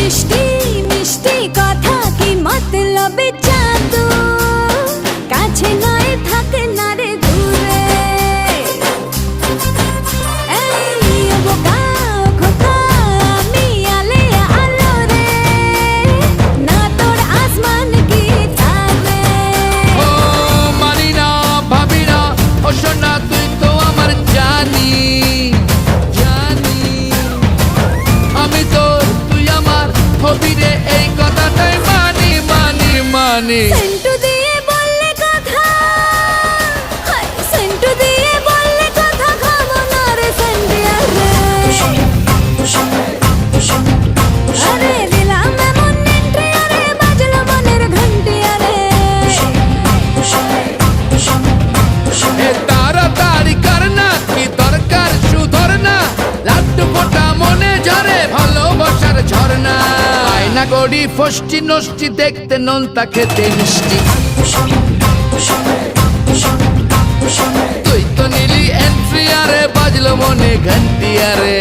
মিষ্টি মিষ্টি কথা কি মতলবে জাদু কাছে নয় থাকে না রে দূরে এই বোকা খোকা আমি আলে আলো রে না তোর আসমান কি থাকে ও মানি না ভাবি না ও সোনা তুই তো আমার জানি জানি আমি তোর তুই আমার হবি রে এই কথাটাই মানি মানি মানি সেন্টু দিয়ে বললে কথা হায় সেন্টু দিয়ে বললে কথা খাবো না রে সেন্টিয়া রে আরে দিলাম এমন এন্ট্রি আরে বাজলো মনের ঘন্টি আরে এ তাড়াতাড়ি কর না কি দরকার সুধর না লাড্ডু ফোটা মনে ঝরে ভালোবাসার ঝরনা আয়না গড়ি ফষ্টি নষ্টি দেখতে নোনতা খেতে মিষ্টি তুই তো নিলি এন্ট্রি আরে বাজলো মনে ঘন্টি আরে